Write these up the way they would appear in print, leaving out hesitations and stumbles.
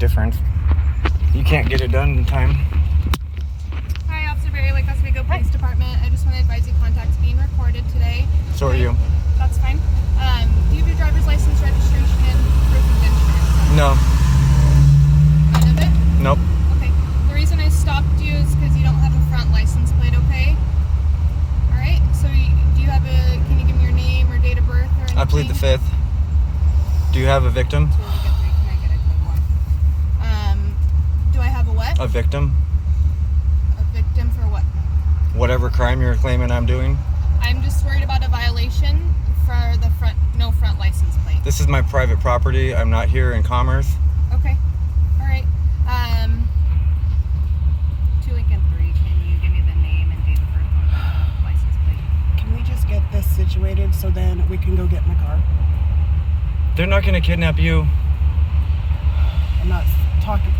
difference. You can't get it done in time. Hi, Officer Barry, Lake Oswego Police Department. I just want to advise you contact's being recorded today. So are you. That's fine. Do you have your driver's license, registration, and proof of insurance? No. None of it? Nope. Okay. The reason I stopped you is because you don't have a front license plate, okay? Alright, so do you have can you give me your name or date of birth or anything? I plead the fifth. Do you have a victim? Can I get a code one? Do I have a what? A victim? A victim for what? Whatever crime you're claiming I'm doing. I'm just worried about a violation for the no front license plate. This is my private property. I'm not here in commerce. Okay. Alright. 2 Lincoln 3, can you give me the name and date of birth on the license plate? Can we just get this situated so then we can go get my car? They're not going to kidnap you. I'm not talking.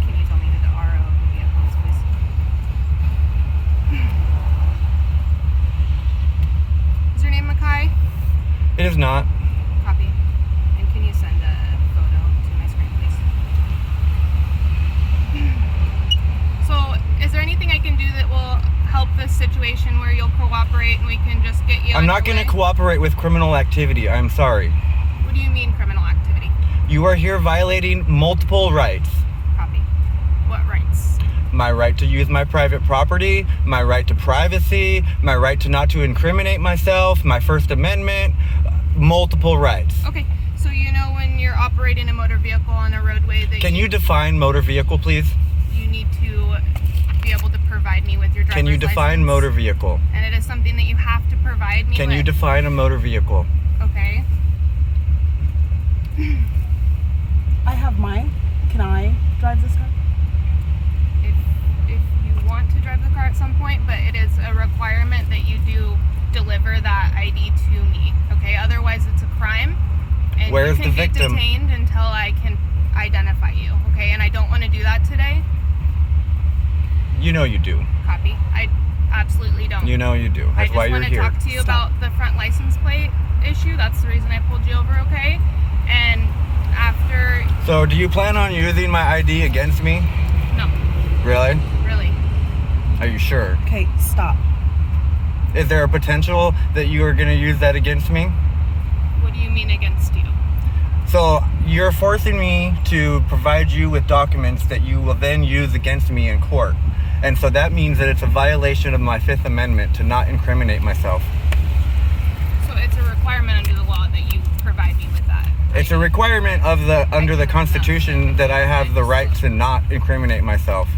Can you tell me who the RO of the vehicle is, please? Is your name Mackay? It is not. Copy. And can you send a photo to my screen, please? So, is there anything I can do that will help this situation where you'll cooperate and we can just get you I'm not going to cooperate with criminal activity. I'm sorry. What do you mean criminal activity? You are here violating multiple rights. Copy. What rights? My right to use my private property, my right to privacy, my right to not to incriminate myself, my First Amendment, multiple rights. Okay, so you know when you're operating a motor vehicle on a roadway that Can you define motor vehicle, please? you need to be able to provide me with your driver's Can you define license. motor vehicle? And it is something that you have to provide me Can with. you define a motor vehicle? Okay. I have mine. Can I drive this car? If you want to drive the car at some point, but it is a requirement that you do deliver that ID to me. Okay, otherwise it's a crime. And Where's you can the victim? be detained until I can identify you. Okay, and I don't want to do that today. You know you do. Copy. I absolutely don't. You know you do. That's why you're I just here. want to talk to you Stop. about the front license plate issue. That's the reason I pulled you over, okay? And after... So do you plan on using my ID against me? No, Really? really. Are you sure? Okay, stop. Is there a potential that you are going to use that against me? What do you mean against you? So you're forcing me to provide you with documents that you will then use against me in court. And so that means that it's a violation of my Fifth Amendment to not incriminate myself. So it's a requirement under the law that you provide me with that. It's a requirement of under the Constitution that I have the right to not incriminate myself.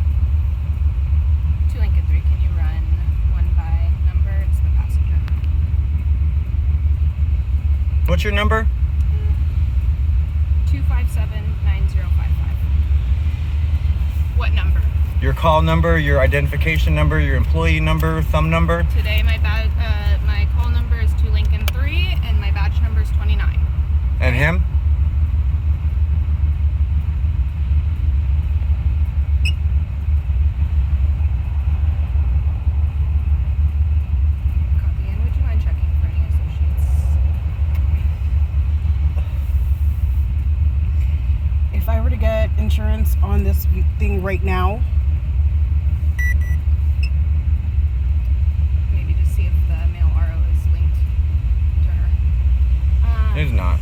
2 Lincoln 3, can you run one by number? It's the passenger. What's your number? 257-9055. What number? Your call number, your identification number, your employee number, thumb number. Today my call number is 2 Lincoln 3 and my badge number is 29. And him? Copy. And would you mind checking for any associates? If I were to get insurance on this thing right now, Maybe just see if the male RO is linked to her. It's not.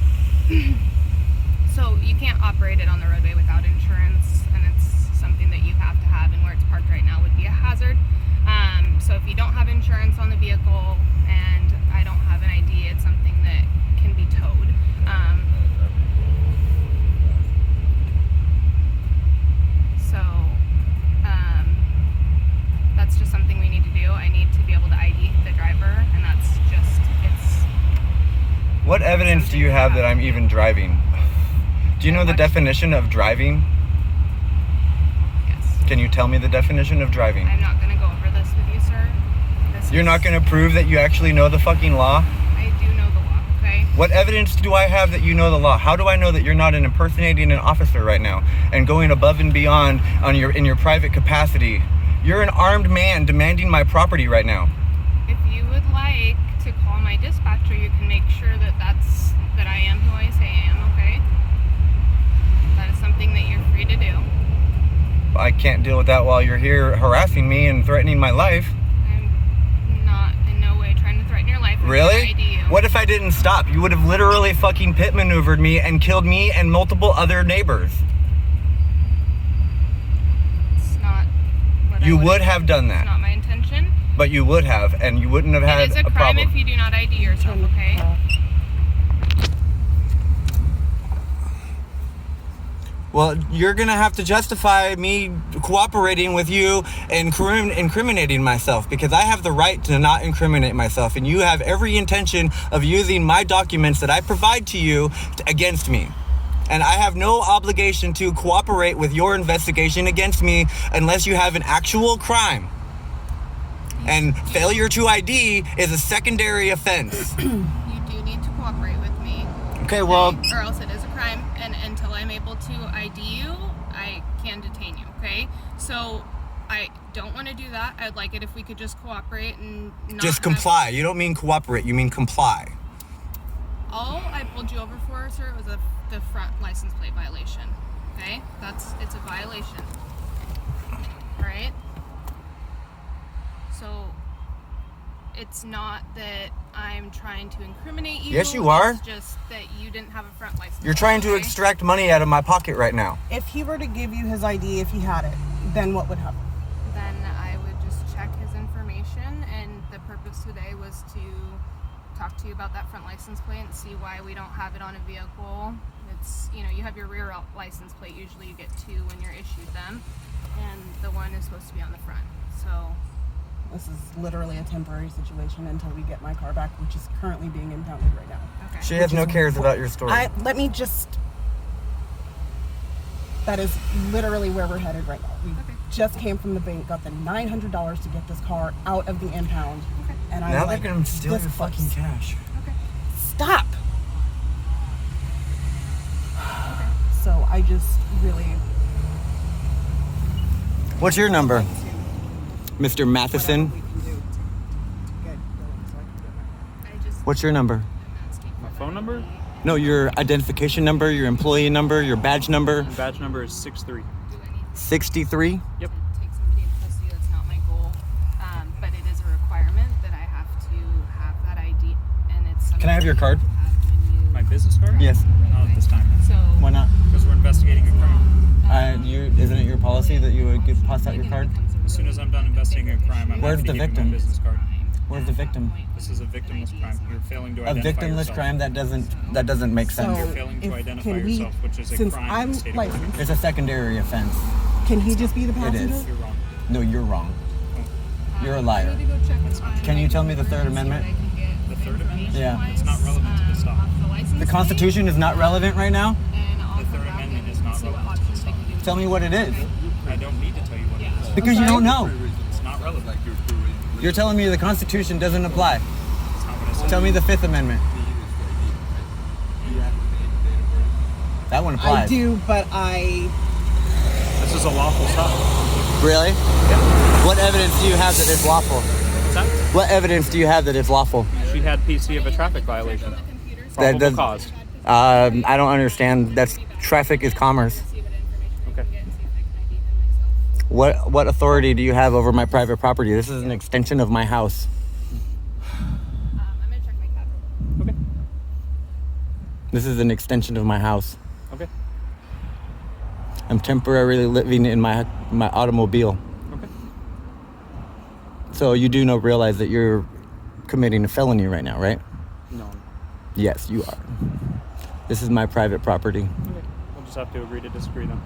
So you can't operate it on the roadway without insurance, and it's something that you have to have, and where it's parked right now would be a hazard. So if you don't have insurance on the vehicle and I don't have an ID, it's something that can be towed. That's just something we need to do. I need to be able to ID the driver, and that's just, it's... What evidence do you have that I'm even driving? Do you know the definition of driving? Yes. Can you tell me the definition of driving? I'm not going to go over this with you, sir. You're not going to prove that you actually know the fucking law? I do know the law, okay? What evidence do I have that you know the law? How do I know that you're not impersonating an officer right now and going above and beyond in your private capacity? You're an armed man demanding my property right now. If you would like to call my dispatcher, you can make sure that I am who I say I am, okay? can't deal with that while you're here harassing me and threatening my life. I'm not in no way trying to threaten your life. Really? What if I didn't stop? You would have literally fucking pit maneuvered me and killed me and multiple other neighbors. It's not what You I would have done It's that. not my intention. But you would have, and you wouldn't have had It is a crime problem. if you do not ID yourself, okay? Well, you're gonna have to justify me cooperating with you and incriminating myself, because I have the right to not incriminate myself, and you have every intention of using my documents that I provide to you against me. And I have no obligation to cooperate with your investigation against me unless you have an actual crime. And failure to ID is a secondary offense. You do need to cooperate with me. Okay, well... Or else it is a crime, and until I'm able to ID you, I can detain you, okay? So, I don't want to do that. I'd like it if we could just cooperate and not Just comply. You don't mean cooperate, you mean comply. All I pulled you over for, sir, was the front license plate violation, okay? It's a violation, alright? So, it's not that I'm trying to incriminate you. Yes, you are. It's just that you didn't have a front license. You're trying to okay? extract money out of my pocket right now. If he were to give you his ID, if he had it, then what would happen? Then I would just check his information, and the purpose today was to talk to you about that front license plate and see why we don't have it on a vehicle. It's, you have your rear license plate. Usually you get two when you're issued them, and the one is supposed to be on the front. So This is literally a temporary situation until we get my car back, which is currently being impounded right now. okay. She has no cares about your story. That is literally where we're headed right now. We Okay. just came from the bank, got the $900 to get this car out of the impound. Okay. And I'm Now like, they're gonna steal this your fucking close. cash. Okay. Stop! So I just really... What's your number? Mr. Mathisen? whatever we can do to get going so I can get my... I just What's your number? I'm asking My for phone number? No, your identification number, your employee number, your badge number. My badge number is 63. do anything 63? Yep. to take somebody in custody. That's not my goal, but it is a requirement that I have to have that ID, and it's something Can I have your that card? you have when you My business card? Yes. Not at this time. So Why not? Because we're investigating a crime. Isn't it your policy that you would pass out your card? As soon as I'm done investigating a crime, I'm Where's happy to the give you victim? my business card. Where's the victim? This is a victimless crime. You're failing to A identify victimless yourself. crime? That doesn't make sense. You're failing to if- identify can we- yourself, which is a since crime in I'm the state of licensed, Oregon. It's a secondary offense. Can he just be the It passenger? is. You're wrong. No, you're wrong. You're a liar. I need to go check with my Can you tell me the Third Amendment? so that I can get The Third Amendment? Yeah. It's not relevant to the stop. off the license The plate, Constitution is not relevant right now? and I'll The come Third back Amendment and is not see what relevant to the options they stop. can do. Tell me what it is. I don't need to tell you what it is. Because you don't know. It's not relevant. You're telling me the Constitution doesn't apply. That's not what I said. Tell me the Fifth Amendment. That one I applies. do, but This is a lawful stop. Really? What evidence do you have that it's lawful? What's that? What evidence do you have that it's lawful? She had PC of a traffic violation. That Probable does- cause. I don't understand. That's traffic is commerce. Okay. What authority do you have over my private property? This is an extension of my house. I'm gonna check my cab. Okay. This is an extension of my house. Okay. I'm temporarily living in my automobile. Okay. So you do realize that you're committing a felony right now, right? No. Yes, you are. This is my private property. Okay. We'll just have to agree to disagree then.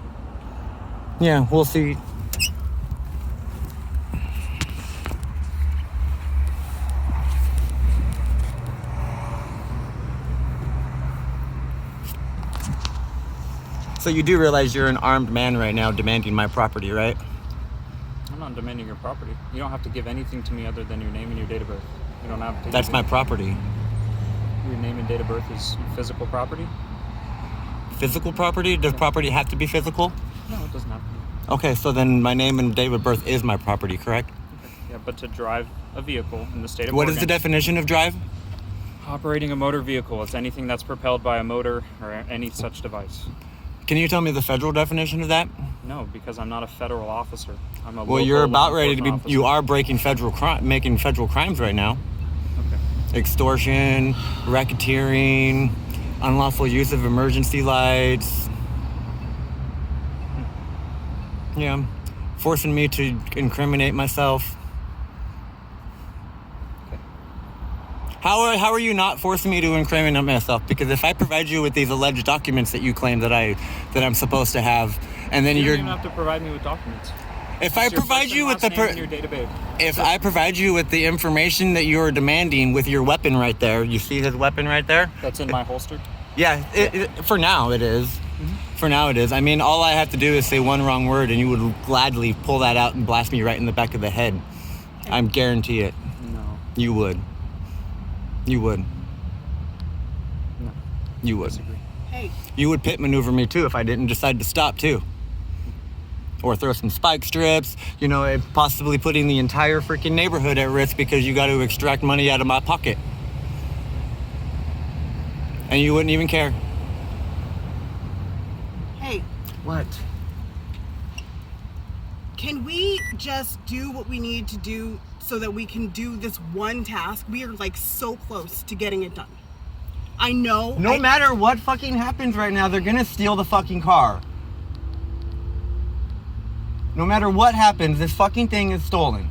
Yeah, we'll see. So you do realize you're an armed man right now demanding my property, right? I'm not demanding your property. You don't have to give anything to me other than your name and your date of birth. You don't have to. That's give my any- property. Your name and date of birth is physical property? Physical property? Does property have to be physical? No, it doesn't have to be. Okay, so then my name and date of birth is my property, correct? Okay. Yeah, but to drive a vehicle in the state of What Oregon, is the definition of drive? operating a motor vehicle, it's anything that's propelled by a motor or any such device. Can you tell me the federal definition of that? No, because I'm not a federal officer. I'm a Well, local you're about law ready to be. enforcement You officer. are breaking making federal crimes right now. Okay. Extortion, racketeering, unlawful use of emergency lights. Yeah, forcing me to incriminate myself. Okay. How are you not forcing me to incriminate myself? Because if I provide you with these alleged documents that you claim that I'm supposed to have, and then You you're don't even have to provide me with documents. if I It's your provide first you and with the last name and your date of birth. if I provide you with the information that you're demanding with your weapon right there, you see his weapon right there? That's in my holster. Yeah, for now it is. Mm-hmm. For now it is. I mean, all I have to do is say one wrong word and you would gladly pull that out and blast me right in the back of the head. I guarantee it. No. You would. You would. No. You would. Disagree. Hey, You would pit maneuver me too if I didn't decide to stop too. Or throw some spike strips, possibly putting the entire freaking neighborhood at risk because you got to extract money out of my pocket. And you wouldn't even care. hey, What? can we just do what we need to do so that we can do this one task? We are like so close to getting it done. I know. No matter what fucking happens right now, they're gonna steal the fucking car. No matter what happens, this fucking thing is stolen.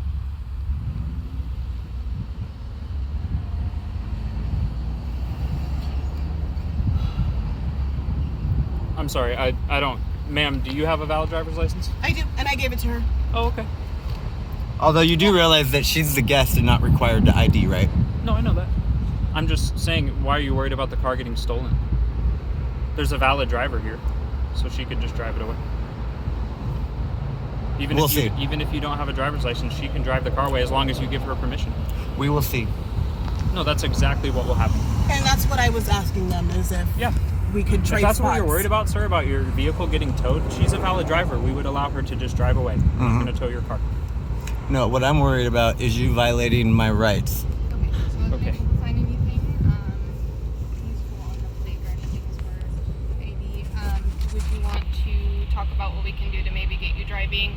I'm sorry. I don't. Ma'am, do you have a valid driver's license? I do, and I gave it to her. Oh, okay. Although you do realize that she's the guest and not required to ID, right? No, I know that. I'm just saying, why are you worried about the car getting stolen? There's a valid driver here, so she could just drive it away. We'll see. Even if you don't have a driver's license, she can drive the car away as long as you give her permission. We will see. No, that's exactly what will happen. And that's what I was asking them, is if Yeah. we could trade If that's spots. what you're worried about, sir, about your vehicle getting towed, she's a valid driver. We would allow her to just drive away. We're going to tow your car. No, what I'm worried about is you violating my rights. Okay, so I wasn't Okay. able to find anything useful on the plate or anything as far as ID. Would you want to talk about what we can do to maybe get you driving?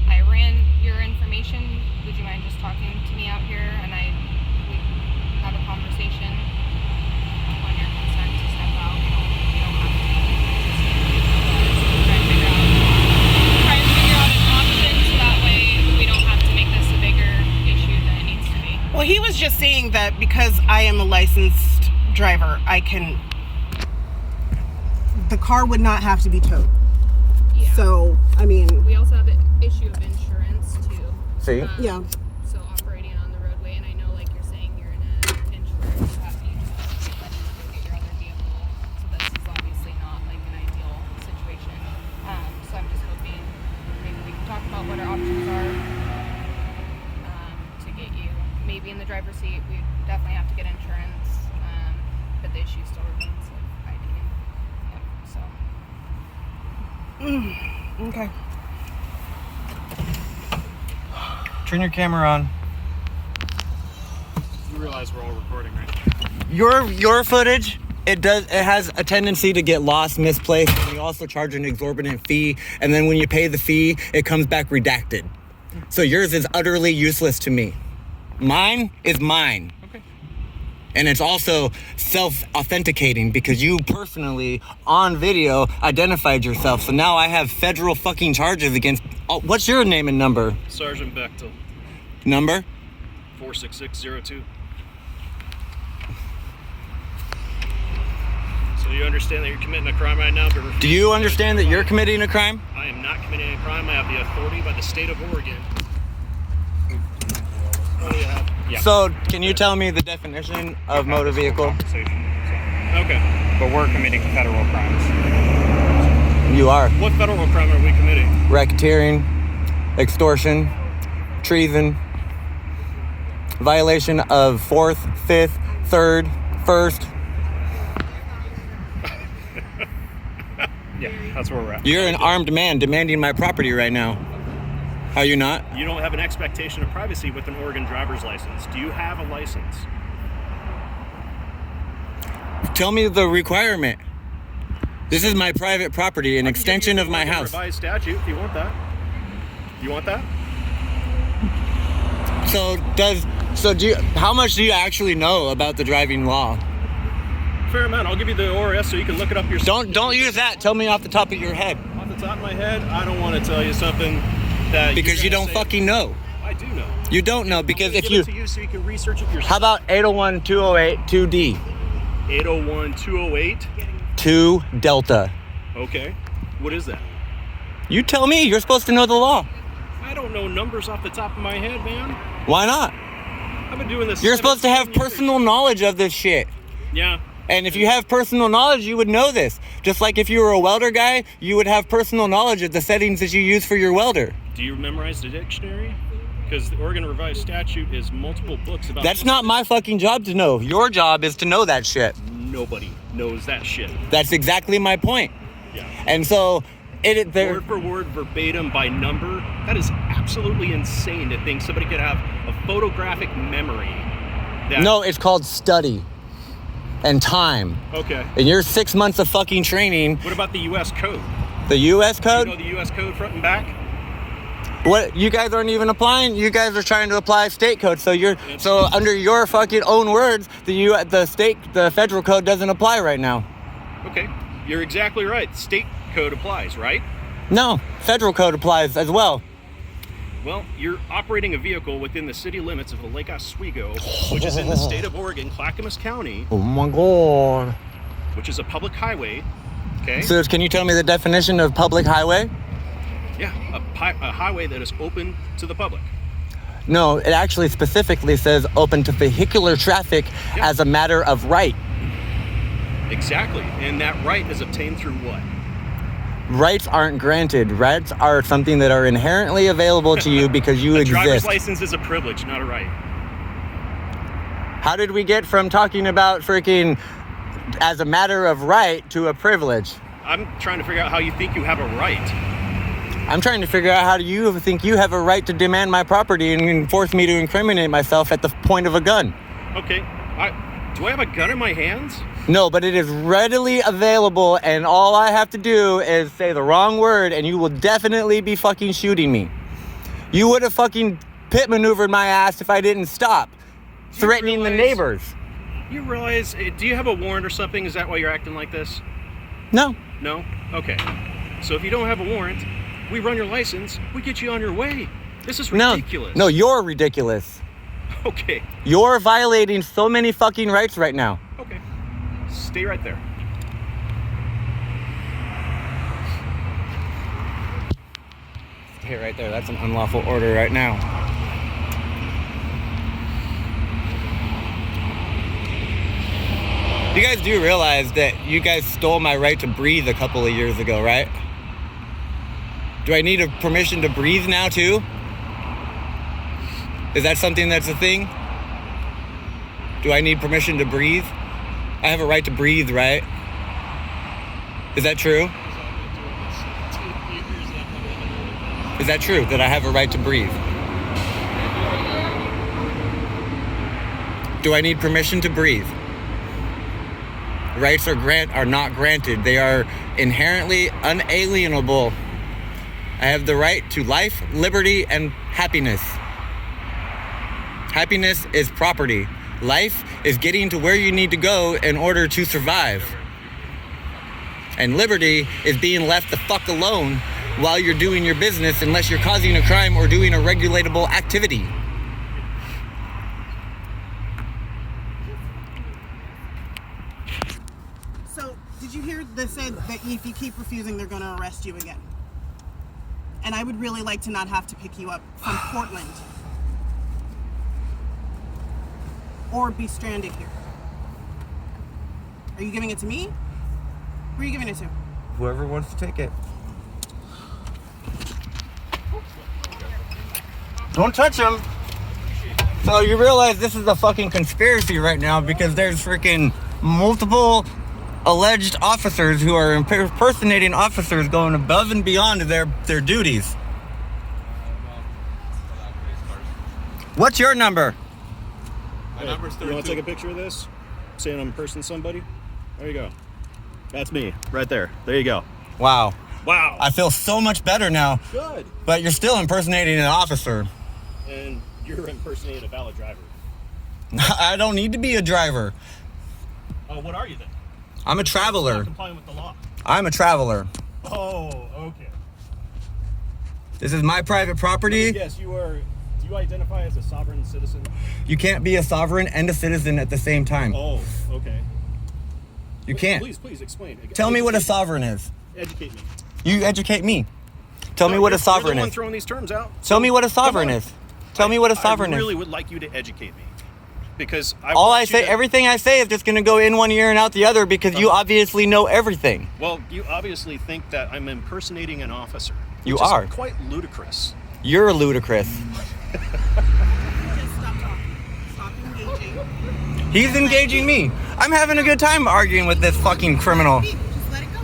I ran your information. Would you mind just talking to me out here and we have a conversation on your consent to step out? You don't have to. Try and figure out an option so that way we don't have to make this a bigger issue than it needs to be. Well, he was just saying that because I am a licensed driver, the car would not have to be towed. Yeah. So, I mean, We also have an issue of insurance too. See? yeah. So operating on the roadway, and I know, like you're saying, you're in an insurance, you just have to get money to go get your other vehicle. So this is obviously not like an ideal situation. So I'm just hoping maybe we can talk about what our options are to get you maybe in the driver's seat. We definitely have to get insurance, but the issue still remains of ID. Yep. So. Okay. Turn your camera on. You realize we're all recording, right? Your footage, it has a tendency to get lost, misplaced, and you also charge an exorbitant fee, and then when you pay the fee, it comes back redacted. So yours is utterly useless to me. Mine is mine. Okay. And it's also self-authenticating because you personally, on video, identified yourself. So now I have federal fucking charges against... what's your name and number? Sergeant Bechtel, Number? 46602. So you understand that you're committing a crime right now? But Do you understand that you're committing a crime? I am not committing a crime. I have the authority by the state of Oregon. Oh, yeah. Yeah. So, can you tell me the definition of motor vehicle? Compensation. Okay. But we're committing federal crimes. You are. What federal crime are we committing? Racketeering, extortion, treason, violation of 4th, 5th, 3rd, 1st. Yeah, that's where we're at. You're an armed man demanding my property right now. Are you not? You don't have an expectation of privacy with an Oregon driver's license. Do you have a license? Tell me the requirement. This is my private property, an extension of my house. Revised statute, if you want that. You want that? How much do you actually know about the driving law? Fair amount. I'll give you the ORS so you can look it up yourself. Don't use that. Tell me off the top of your head. Off the top of my head, I don't want to tell you something that Because you don't fucking know. I do know. You don't know because if give you... it to you so you can research it yourself. How about 801-208 2D? 801-208? 2 Delta. Okay. What is that? You tell me. You're supposed to know the law. I don't know numbers off the top of my head, man. Why not? I've been doing this. You're supposed to have 17 years. personal knowledge of this shit. Yeah. And if you have personal knowledge, you would know this. Just like if you were a welder guy, you would have personal knowledge of the settings that you use for your welder. Do you memorize the dictionary? Because the Oregon Revised Statute is multiple books about... That's not my fucking job to know. Your job is to know that shit. Nobody knows that shit. That's exactly my point. Yeah. And so... Word for word, verbatim, by number, that is absolutely insane to think somebody could have a photographic memory. No, it's called study and time. Okay. And you're 6 months of fucking training. What about the U.S. Code? The U.S. Code? You know the U.S. Code front and back? What? You guys aren't even applying. You guys are trying to apply state code. So under your fucking own words, the federal code doesn't apply right now. Okay. You're exactly right. State code applies, right? No, federal code applies as well. Well, you're operating a vehicle within the city limits of Lake Oswego, which is in the state of Oregon, Clackamas County. Oh my God. Which is a public highway. Okay. So can you tell me the definition of public highway? Yeah, a highway that is open to the public. No, it actually specifically says open to vehicular traffic as a matter of right. Exactly. And that right is obtained through what? Rights aren't granted. Rights are something that are inherently available to you because you exist. A driver's license is a privilege, not a right. How did we get from talking about freaking as a matter of right to a privilege? I'm trying to figure out how you think you have a right. I'm trying to figure out how do you think you have a right to demand my property and force me to incriminate myself at the point of a gun? Okay. Do I have a gun in my hands? No, but it is readily available, and all I have to do is say the wrong word, and you will definitely be fucking shooting me. You would have fucking pit maneuvered my ass if I didn't stop, threatening the neighbors. You realize, do you have a warrant or something? Is that why you're acting like this? No. No? Okay. So if you don't have a warrant, we run your license, we get you on your way. This is ridiculous. No, you're ridiculous. Okay. You're violating so many fucking rights right now. Okay. Stay right there. Stay right there. That's an unlawful order right now. You guys do realize that you guys stole my right to breathe a couple of years ago, right? Do I need a permission to breathe now too? Is that something that's a thing? Do I need permission to breathe? I have a right to breathe, right? Is that true? Is that true, that I have a right to breathe? Do I need permission to breathe? Rights are not granted. They are inherently unalienable. I have the right to life, liberty, and happiness. Happiness is property. Life is getting to where you need to go in order to survive. And liberty is being left the fuck alone while you're doing your business unless you're causing a crime or doing a regulatable activity. So, did you hear they said that if you keep refusing, they're going to arrest you again? And I would really like to not have to pick you up from Portland. Or be stranded here. Are you giving it to me? Who are you giving it to? Whoever wants to take it. Don't touch him. So you realize this is a fucking conspiracy right now because there's freaking multiple alleged officers who are impersonating officers going above and beyond their duties. What's your number? My number's 32. You want to take a picture of this? Saying I'm impersonating somebody? There you go. That's me, right there. There you go. Wow. Wow. I feel so much better now. Good. But you're still impersonating an officer. And you're impersonating a valid driver. I don't need to be a driver. What are you then? I'm a traveler. Not complying with the law. I'm a traveler. Oh, okay. This is my private property. Yes, you are. Do you identify as a sovereign citizen? You can't be a sovereign and a citizen at the same time. Oh, okay. You can't. Please explain. Tell me what a sovereign is. Educate me. You educate me. Tell me what a sovereign You're the one is. throwing these terms out. Tell me what a sovereign is. Tell me what a sovereign I is. really would like you to educate me, because everything I say is just going to go in one ear and out the other because you obviously know everything. Well, you obviously think that I'm impersonating an officer. You which is are. Quite ludicrous. You're ludicrous. Just stop talking. Stop engaging. He's engaging me. I'm having a good time arguing with this fucking criminal. Just let it go.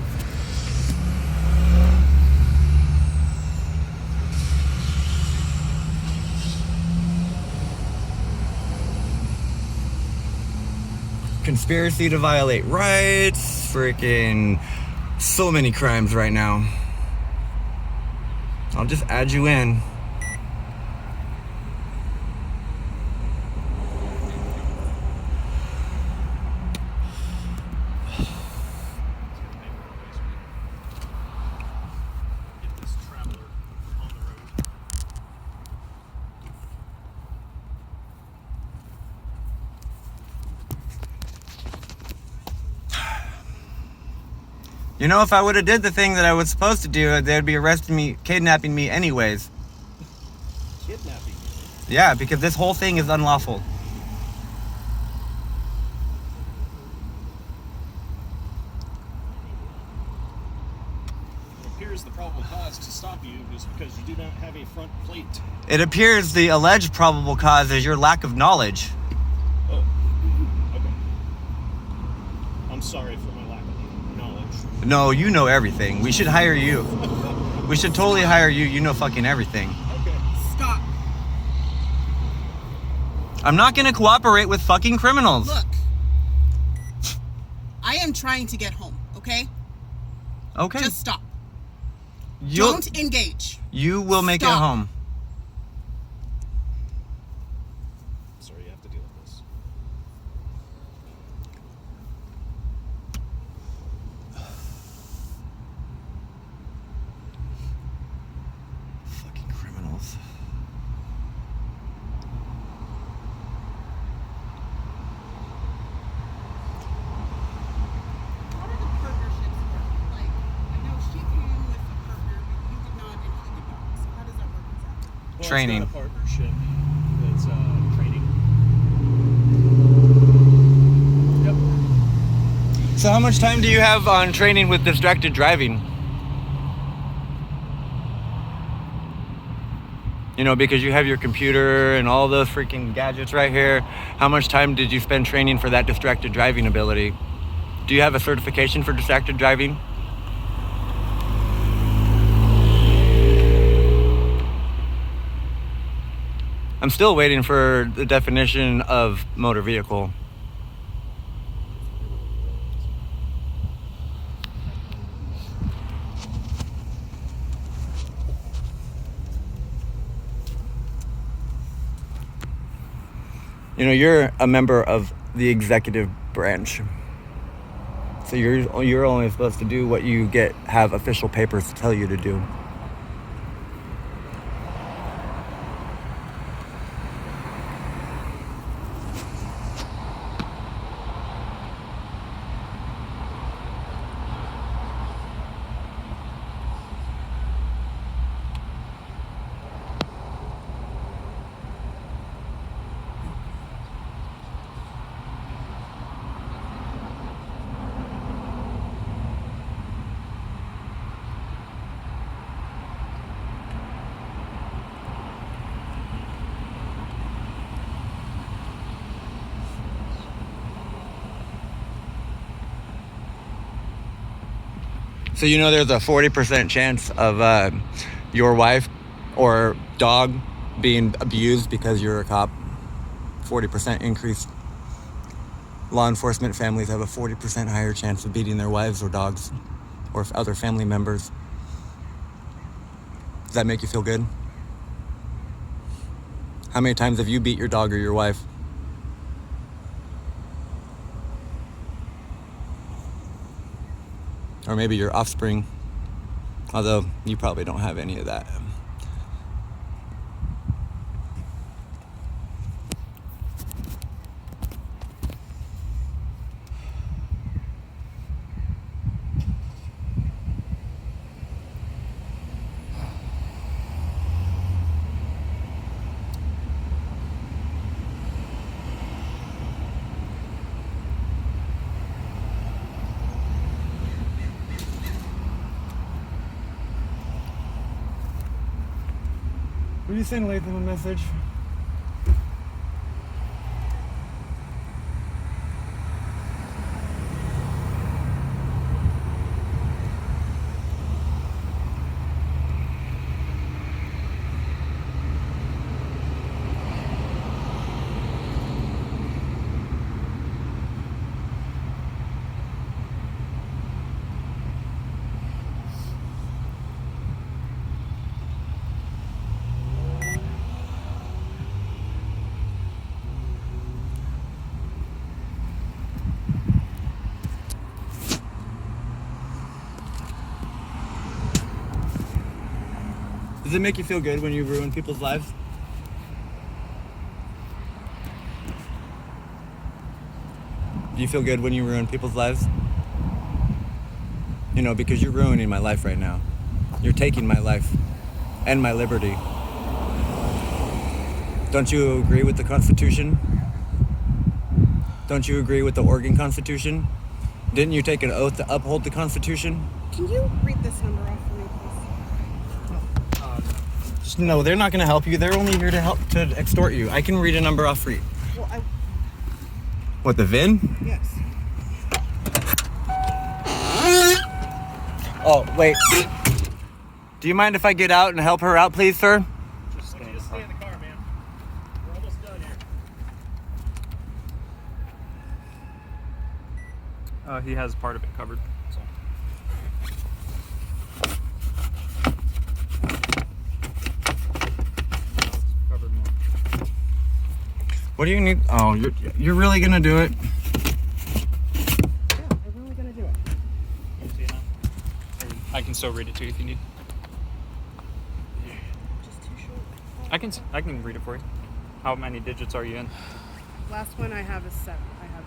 Conspiracy to violate rights, freaking so many crimes right now. I'll just add you in. Get this traveler on the road. You know, if I would have did the thing that I was supposed to do, they'd be arresting me, kidnapping me anyways. Kidnapping. Yeah, because this whole thing is unlawful. It appears the probable cause to stop you is because you do not have a front plate. It appears the alleged probable cause is your lack of knowledge. Oh, okay. I'm sorry for my lack of knowledge. No, you know everything. We should hire you. We should totally hire you. You know fucking everything. Okay. Stop. I'm not gonna cooperate with fucking criminals. Look. I am trying to get home, okay? Okay. Just stop. You'll- Don't engage. You will make it Stop. home. Sorry, you have to deal with this. Fucking criminals. How do the partnerships work? Like, I know she came with a partner, but you did not and he did not. So how does that work exactly? Well, Training. It's not a partnership. It's training. Yep. So how much time do you have on training with distracted driving? You know, because you have your computer and all those freaking gadgets right here. How much time did you spend training for that distracted driving ability? Do you have a certification for distracted driving? I'm still waiting for the definition of motor vehicle. You know, you're a member of the executive branch. So you're only supposed to do what you have official papers to tell you to do. So you know there's a 40% chance of your wife or dog being abused because you're a cop. 40% increase. law enforcement families have a 40% higher chance of beating their wives or dogs or other family members. Does that make you feel good? How many times have you beat your dog or your wife? Or maybe your offspring, although you probably don't have any of that. Will you send Latham a message? Does it make you feel good when you ruin people's lives? Do you feel good when you ruin people's lives? You know, because you're ruining my life right now. You're taking my life and my liberty. Don't you agree with the Constitution? Don't you agree with the Oregon Constitution? Didn't you take an oath to uphold the Constitution? Can you read this number off for me, please? No, they're not going to help you. They're only here to help to extort you. I can read a number off for you. Well, What, the VIN? yes. Oh, wait. Do you mind if I get out and help her out, please, sir? Just stay in the car, man. We're almost done here. He has part of it covered. So. Covered more. What do you need? Oh, you're really going to do it? Yeah, I'm really gonna do it. You see it now? I can still read it to you if you need. Just too short. I can read it for you. How many digits are you in? Last one I have is 7. I have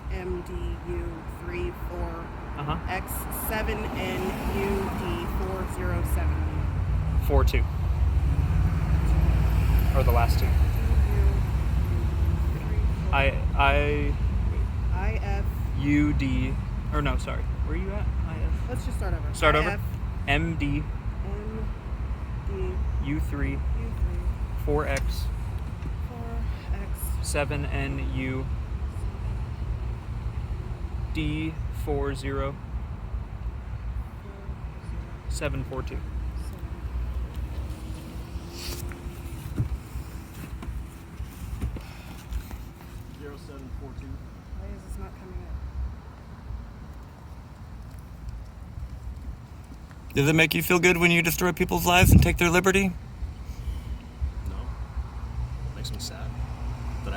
IFMDU34 Uh-huh. X7NUD407. 4-2. Or the last two. IF. UD, or no, sorry. Where are you at? IF. Let's just start over. Start over. IF, MD MD, U3 U3, 4X 4X, 7NU D40 742. 0742. Why is this not coming up? Does it make you feel good when you destroy people's lives and take their liberty? No. Makes me sad.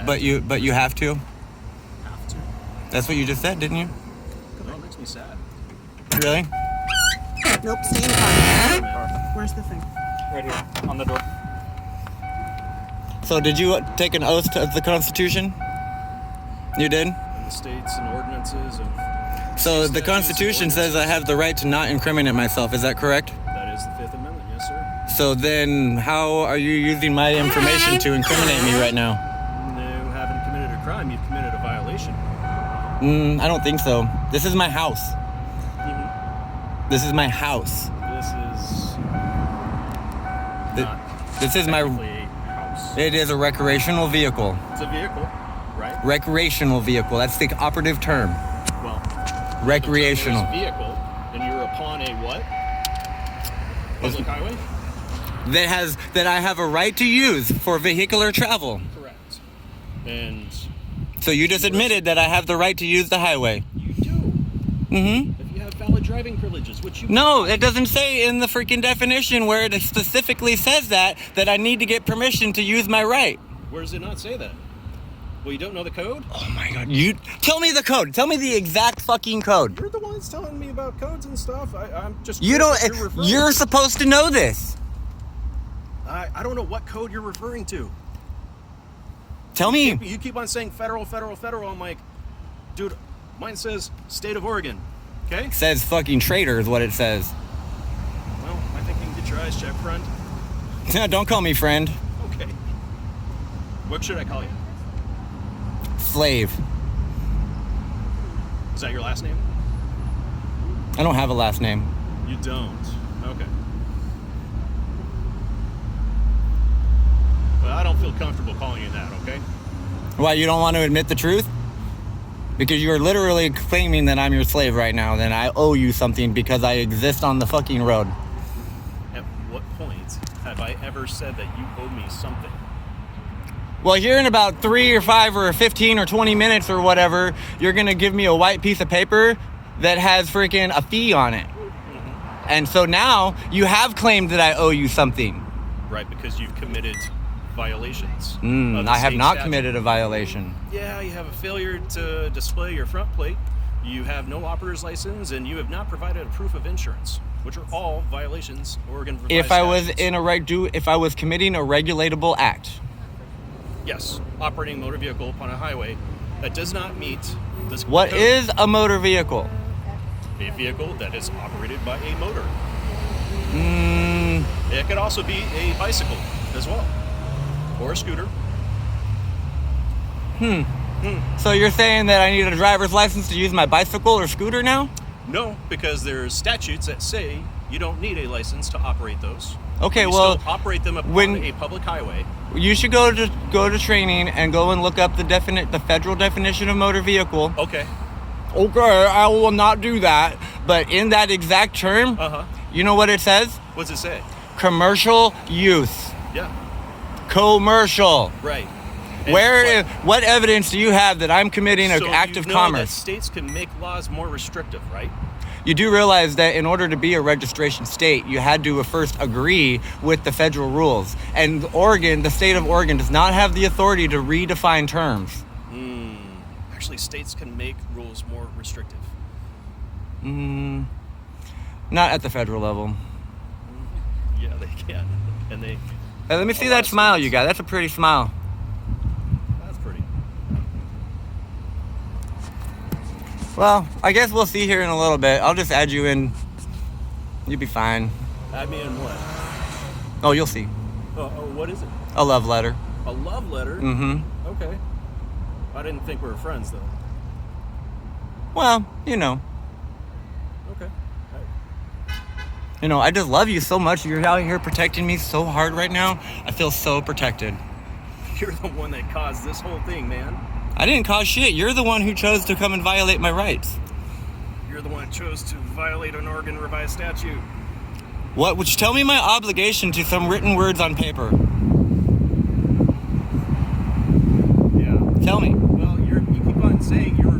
But you have to? have to. That's what you just said, didn't you? No, it makes me sad. Really? Nope, stay in the car. Where's the thing? Right here, on the door. So did you take an oath to the Constitution? You did? And the states and ordinances of... So the statutes and Constitution says I have the right to not incriminate myself. Is that correct? That is the Fifth Amendment, yes, sir. So then how are you using my information to incriminate me right now? No, you haven't committed a crime. You've committed a violation. I don't think so. This is my house. Even This is my house. this is not This is my... technically a house. It is a recreational vehicle. It's a vehicle, right? Recreational vehicle. That's the operative term. Well, Recreational. the term is vehicle, and you're upon a what? Public highway? That I have a right to use for vehicular travel. Correct. And So you just admitted that I have the right to use the highway. You do. Mm-hmm. If you have valid driving privileges, which you... No, it doesn't say in the freaking definition where it specifically says that I need to get permission to use my right. Where does it not say that? Well, you don't know the code? Oh my god. You tell me the code. Tell me the exact fucking code. You're the ones telling me about codes and stuff. I'm just... You don't... You're You're supposed to know this. I don't know what code you're referring to. Tell me. You keep on saying federal. I'm like, dude, mine says state of Oregon. Okay? It says fucking traitor is what it says. Well, I think you can get your eyes checked, friend. No, don't call me friend. Okay. What should I call you? Slave. Is that your last name? I don't have a last name. You don't. Okay. Well, I don't feel comfortable calling you that, okay? Why, you don't want to admit the truth? Because you're literally claiming that I'm your slave right now, then I owe you something because I exist on the fucking road. At what point have I ever said that you owe me something? Well, here in about 3 or 5 or 15 or 20 minutes or whatever, you're going to give me a white piece of paper that has freaking a fee on it. Mm-hmm. And so now you have claimed that I owe you something. Right, because you've committed violations. of the I have state not statute. committed a violation. Yeah, you have a failure to display your front plate. You have no operator's license, and you have not provided a proof of insurance, which are all violations of Oregon revised If I was statutes. if I was committing a regulatable act. Yes, operating a motor vehicle upon a highway that does not meet this What code. is a motor vehicle? A vehicle that is operated by a motor. Mm, It could also be a bicycle as well, or a scooter. so you're saying that I need a driver's license to use my bicycle or scooter now? No, because there's statutes that say you don't need a license to operate those. Okay, you well, still operate them upon when- a public highway. You should go to training and go and look up the federal definition of motor vehicle. Okay. Okay, I will not do that. But in that exact term, you know what it says? What's it say? Commercial use. Yeah. Commercial. Right. And What evidence do you have that I'm committing an so act you of know commerce? that states can make laws more restrictive, right? You do realize that in order to be a registration state, you had to first agree with the federal rules. And Oregon, the state of Oregon, does not have the authority to redefine terms. Actually, states can make rules more restrictive. Not at the federal level. Yeah, they can. And they... Hey, let me see A lot that of smile states. you got. That's a pretty smile. That's pretty. Well, I guess we'll see here in a little bit. I'll just add you in. You'll be fine. Add me in what? Oh, you'll see. Oh, what is it? A love letter. A love letter? Mm-hmm. Okay. I didn't think we were friends, though. Well, you know. Okay. You know, I just love you so much. You're out here protecting me so hard right now. I feel so protected. You're the one that caused this whole thing, man. I didn't cause shit. You're the one who chose to come and violate my rights. You're the one that chose to violate an Oregon revised statute. What? Would you tell me my obligation to some written words on paper? Yeah. Tell me. Well, you keep on saying you're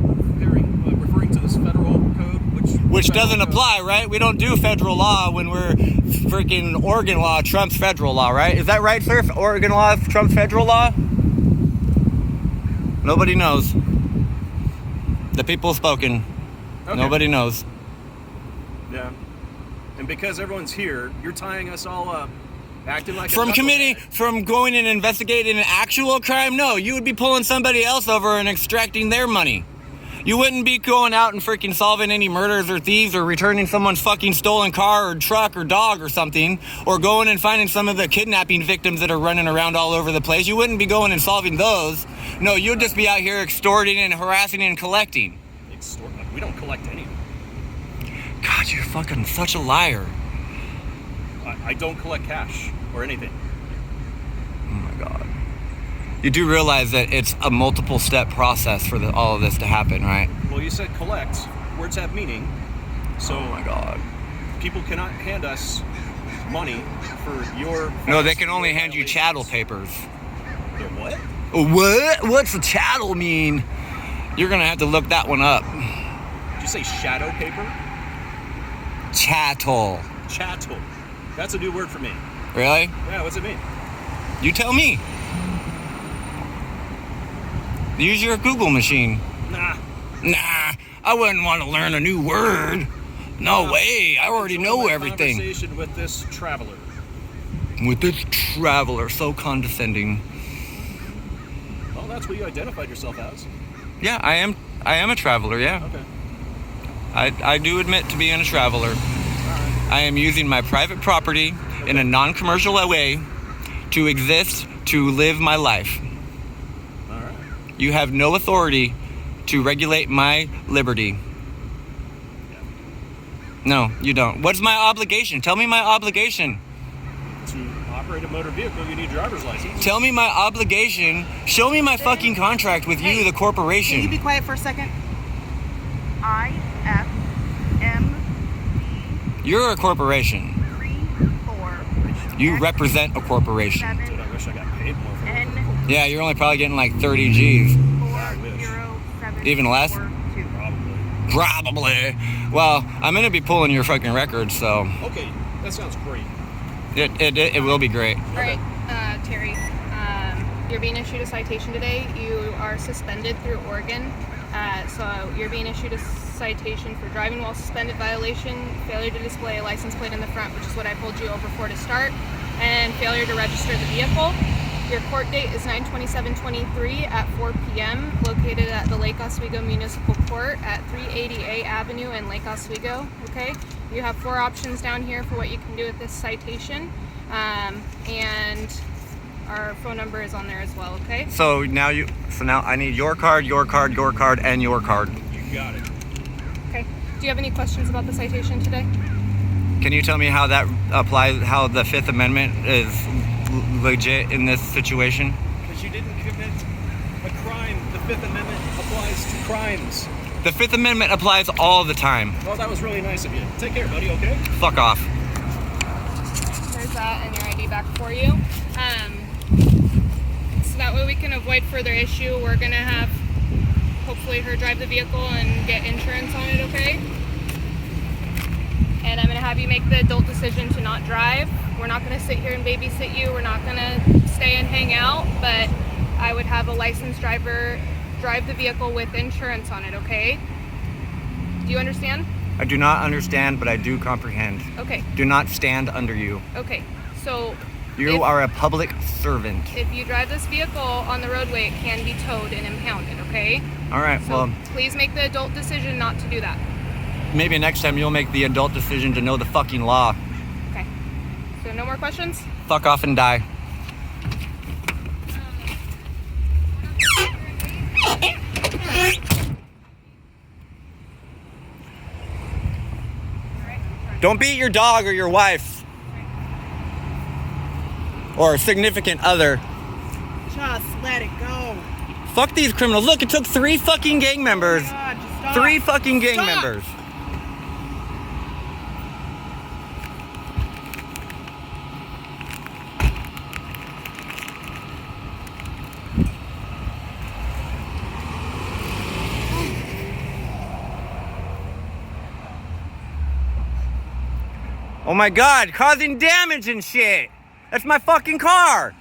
referring to this federal code, Which federal doesn't code- apply, right? We don't do federal law when we're freaking Oregon law trumps federal law, right? Is that right, sir? Oregon law trumps federal law? Nobody knows. The people spoken. Okay. Nobody knows. Yeah. And because everyone's here, you're tying us all up, acting like From going and investigating an actual crime? No, you would be pulling somebody else over and extracting their money. You wouldn't be going out and freaking solving any murders or thieves or returning someone's fucking stolen car or truck or dog or something, or going and finding some of the kidnapping victims that are running around all over the place. You wouldn't be going and solving those. No, you'd just be out here extorting and harassing and collecting. We don't collect anything. God, you're fucking such a liar. I don't collect cash or anything. Oh my God. You do realize that it's a multiple step process for all of this to happen, right? Well, you said collect. Words have meaning. So Oh my God. people cannot hand us money for your... No, they can only hand you violations. chattel papers. The what? What? What's a chattel mean? You're gonna have to look that one up. Did you say shadow paper? Chattel. Chattel. That's a new word for me. Really? Yeah, what's it mean? You tell me. Use your Google machine. Nah. Nah, I wouldn't want to learn a new word. No way. I already know everything. Conversation with this traveler. With this traveler, so condescending. Well, that's what you identified yourself as. Yeah, I am a traveler, yeah. Okay. I do admit to being a traveler. I am using my private property in a non-commercial way to exist, to live my life. All right. You have no authority to regulate my liberty. No, you don't. What's my obligation? Tell me my obligation. To operate a motor vehicle, you need a driver's license. Tell me my obligation. Show me my fucking contract with you, the corporation. Can you be quiet for a second? You're a corporation. 3, 4. You represent a corporation. 7, Dude, I wish I got paid more for it. N, Yeah, you're only probably getting like 30 G's. 4, wish. 0, 7, Even less? 4, 2. Probably. Probably. Well, I'm gonna be pulling your fucking record, so Okay, that sounds great. it will be great. All right, Terry, you're being issued a citation today. You are suspended through Oregon. So you're being issued a citation for driving while suspended violation, failure to display a license plate in the front, which is what I pulled you over for to start, and failure to register the vehicle. Your court date is 9/27/23 at 4 p.m. located at the Lake Oswego Municipal Court at 380A Avenue in Lake Oswego. Okay, you have 4 options down here for what you can do with this citation, and our phone number is on there as well. Okay. So now I need your card, and your card. You got it. Okay. Do you have any questions about the citation today? Can you tell me how that applies? How the Fifth Amendment is legit in this situation? Because you didn't commit a crime. The Fifth Amendment applies to crimes. The Fifth Amendment applies all the time. Well, that was really nice of you. Take care, buddy, okay? Fuck off. There's that and your ID back for you. So that way we can avoid further issue. We're gonna have hopefully her drive the vehicle and get insurance on it, okay? And I'm gonna have you make the adult decision to not drive. We're not gonna sit here and babysit you. We're not gonna stay and hang out, but I would have a licensed driver drive the vehicle with insurance on it, okay? Do you understand? I do not understand, but I do comprehend. Okay, Do not stand under you. okay. So You If- are a public servant. if you drive this vehicle on the roadway, it can be towed and impounded, okay? All right, So well, please make the adult decision not to do that. maybe next time you'll make the adult decision to know the fucking law. Okay. So no more questions? Fuck off and die. Don't beat your dog or your wife. Or a significant other. Just let it go. Fuck these criminals. Look, it took 3 fucking gang members. God, just stop. 3 fucking gang Stop. members. Oh my God, causing damage and shit. That's my fucking car.